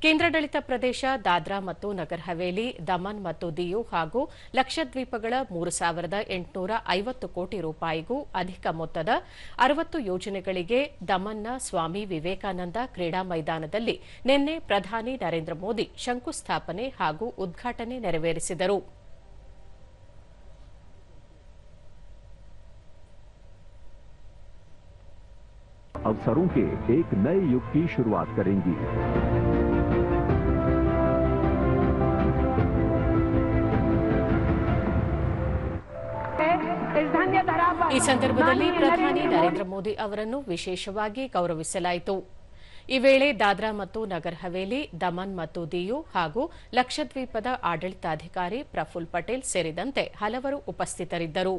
ಕೇಂದ್ರಾಡಳಿತ ಪ್ರದೇಶ ದಾದ್ರಾ ಮತ್ತು ನಗರ್ ಹವೇಲಿ, ದಮನ್ ಮತ್ತು ದಿಯು ಹಾಗೂ ಲಕ್ಷದ್ವೀಪಗಳ 3,850 ಕೋಟಿ ರೂಪಾಯಿಗೂ ಅಧಿಕ ಮೊತ್ತದ 60 ಯೋಜನೆಗಳಿಗೆ ದಮನ್ನ ಸ್ವಾಮಿ ವಿವೇಕಾನಂದ ಕ್ರೀಡಾ ಮೈದಾನದಲ್ಲಿ ನಿನ್ನೆ ಪ್ರಧಾನಿ ನರೇಂದ್ರ ಮೋದಿ ಶಂಕುಸ್ಥಾಪನೆ ಹಾಗೂ ಉದ್ಘಾಟನೆ ನೆರವೇರಿಸಿದರು. अवसरों के एक नए युग की शुरुआत करेंगी। ಈ ಸಂದರ್ಭದಲ್ಲಿ ಪ್ರಧಾನಿ ನರೇಂದ್ರ ಮೋದಿ ಅವರನ್ನು ವಿಶೇಷವಾಗಿ ಗೌರವಿಸಲಾಯಿತು. ಈ ವೇಳೆ ದಾದ್ರಾ ಮತ್ತು ನಗರ್ ಹವೇಲಿ, ದಮನ್ ಮತ್ತು ದಿಯು ಹಾಗೂ ಲಕ್ಷದ್ವೀಪದ ಆಡಳಿತಾಧಿಕಾರಿ ಪ್ರಫುಲ್ ಪಟೇಲ್ ಸೇರಿದಂತೆ ಹಲವರು ಉಪಸ್ಥಿತರಿದ್ದರು.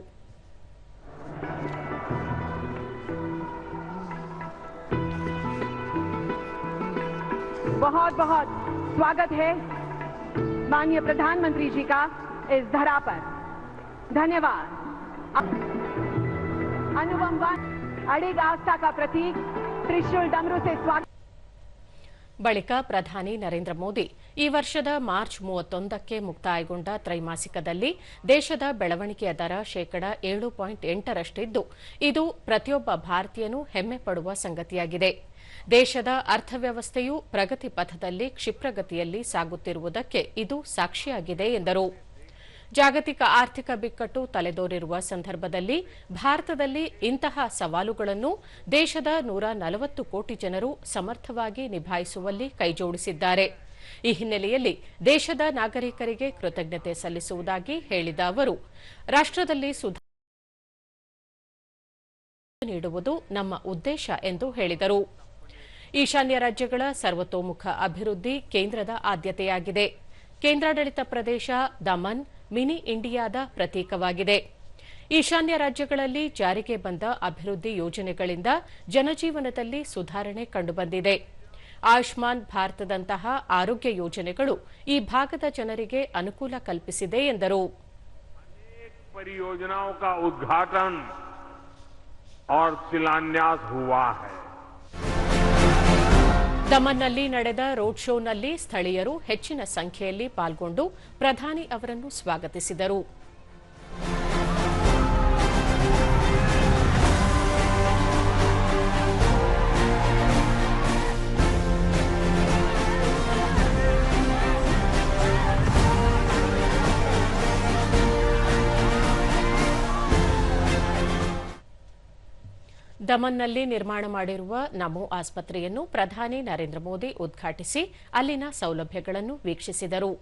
बहुत बहुत स्वागत है माननीय प्रधानमंत्री जी का इस धरा पर। धन्यवाद। अनुपम वन अड़िग आस्था का प्रतीक त्रिशूल डमरू से स्वागत। ಬಳಿಕ ಪ್ರಧಾನಿ ನರೇಂದ್ರ ಮೋದಿ ಈ ವರ್ಷದ ಮಾರ್ಚ್ 31ಕ್ಕೆ ಮುಕ್ತಾಯಗೊಂಡ ತ್ರೈಮಾಸಿಕದಲ್ಲಿ ದೇಶದ ಬೆಳವಣಿಗೆಯ ದರ ಶೇಕಡ 7.8ರಷ್ಟಿದ್ದು, ಇದು ಪ್ರತಿಯೊಬ್ಬ ಭಾರತೀಯನೂ ಹೆಮ್ಮೆ ಪಡುವ ಸಂಗತಿಯಾಗಿದೆ. ದೇಶದ ಅರ್ಥವ್ಯವಸ್ಥೆಯು ಪ್ರಗತಿ ಪಥದಲ್ಲಿ ಕ್ಷಿಪ್ರಗತಿಯಲ್ಲಿ ಸಾಗುತ್ತಿರುವುದಕ್ಕೆ ಇದು ಸಾಕ್ಷಿಯಾಗಿದೆ ಎಂದರು. ಜಾಗತಿಕ ಆರ್ಥಿಕ ಬಿಕ್ಕಟ್ಟು ತಲೆದೋರಿರುವ ಸಂದರ್ಭದಲ್ಲಿ ಭಾರತದಲ್ಲಿ ಇಂತಹ ಸವಾಲುಗಳನ್ನು ದೇಶದ 140 ಕೋಟಿ ಜನರು ಸಮರ್ಥವಾಗಿ ನಿಭಾಯಿಸುವಲ್ಲಿ ಕೈಜೋಡಿಸಿದ್ದಾರೆ. ಈ ಹಿನ್ನೆಲೆಯಲ್ಲಿ ದೇಶದ ನಾಗರಿಕರಿಗೆ ಕೃತಜ್ಞತೆ ಸಲ್ಲಿಸುವುದಾಗಿ ಹೇಳಿದ ಅವರು, ರಾಷ್ಟ್ರದಲ್ಲಿ ಸುಧಾರಣೆ ನೀಡುವುದು ನಮ್ಮ ಉದ್ದೇಶ ಎಂದು ಹೇಳಿದರು. ಈಶಾನ್ಯ ರಾಜ್ಯಗಳ ಸರ್ವತೋಮುಖ ಅಭಿವೃದ್ಧಿ ಕೇಂದ್ರದ ಆದ್ಯತೆಯಾಗಿದೆ. ಕೇಂದ್ರಾಡಳಿತ ಪ್ರದೇಶ ದಮನ್ ಮಿನಿ ಇಂಡಿಯಾದ ಪ್ರತೀಕವಾಗಿದೆ. ಈಶಾನ್ಯ ರಾಜ್ಯಗಳಲ್ಲಿ ಜಾರಿಗೆ ಬಂದ ಅಭಿವೃದ್ಧಿ ಯೋಜನೆಗಳಿಂದ ಜನಜೀವನದಲ್ಲಿ ಸುಧಾರಣೆ ಕಂಡುಬಂದಿದೆ. ಆಯುಷ್ಮಾನ್ ಭಾರತದಂತಹ ಆರೋಗ್ಯ ಯೋಜನೆಗಳು ಈ ಭಾಗದ ಜನರಿಗೆ ಅನುಕೂಲ ಕಲ್ಪಿಸಿದೆ ಎಂದರು. ಪರಿಯೋಜನಾओं का उद्घाटन और शिलान्यास हुआ है. ದಮನ್ನಲ್ಲಿ ನಡೆದ ರೋಡ್ ಶೋನಲ್ಲಿ ಸ್ಥಳೀಯರು ಹೆಚ್ಚಿನ ಸಂಖ್ಯೆಯಲ್ಲಿ ಪಾಲ್ಗೊಂಡು ಪ್ರಧಾನಿ ಅವರನ್ನು ಸ್ವಾಗತಿಸಿದರು. ದಮನ್ನಲ್ಲಿ ನಿರ್ಮಾಣ ಮಾಡಿರುವ ನಮೋ ಆಸ್ಪತ್ರೆಯನ್ನು ಪ್ರಧಾನಿ ನರೇಂದ್ರ ಮೋದಿ ಉದ್ಘಾಟಿಸಿ ಅಲ್ಲಿನ ಸೌಲಭ್ಯಗಳನ್ನು ವೀಕ್ಷಿಸಿದರು.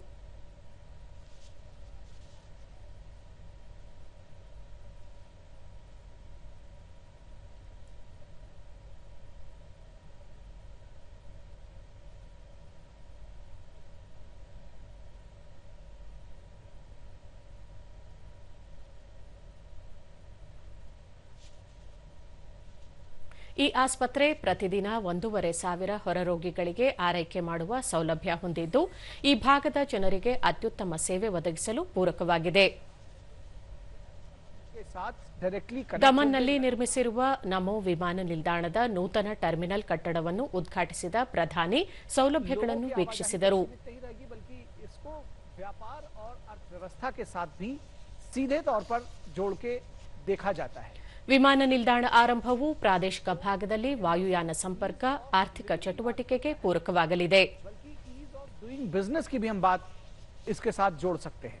ಈ ಆಸ್ಪತ್ರೆ ಪ್ರತಿದಿನ 1,500 ಹೊರರೋಗಿಗಳಿಗೆ ಆರೈಕೆ ಮಾಡುವ ಸೌಲಭ್ಯ ಹೊಂದಿದ್ದು, ಈ ಭಾಗದ ಜನರಿಗೆ ಅತ್ಯುತ್ತಮ ಸೇವೆ ಒದಗಿಸಲು ಪೂರಕವಾಗಿದೆ. ದಮನ್ನಲ್ಲಿ ನಿರ್ಮಿಸಿರುವ ನಮೋ ವಿಮಾನ ನಿಲ್ದಾಣದ ನೂತನ ಟರ್ಮಿನಲ್ ಕಟ್ಟಡವನ್ನು ಉದ್ಘಾಟಿಸಿದ ಪ್ರಧಾನಿ ಸೌಲಭ್ಯಗಳನ್ನು ವೀಕ್ಷಿಸಿದರು. ವಿಮಾನ ನಿಲ್ದಾಣ ಆರಂಭವು ಪ್ರಾದೇಶಿಕ ಭಾಗದಲ್ಲಿ ವಾಯುಯಾನ ಸಂಪರ್ಕ, ಆರ್ಥಿಕ ಚಟುವಟಿಕೆಗೆ ಪೂರಕವಾಗಲಿದೆ. बिजनेस की भी हम बात इसके साथ जोड़ सकते हैं।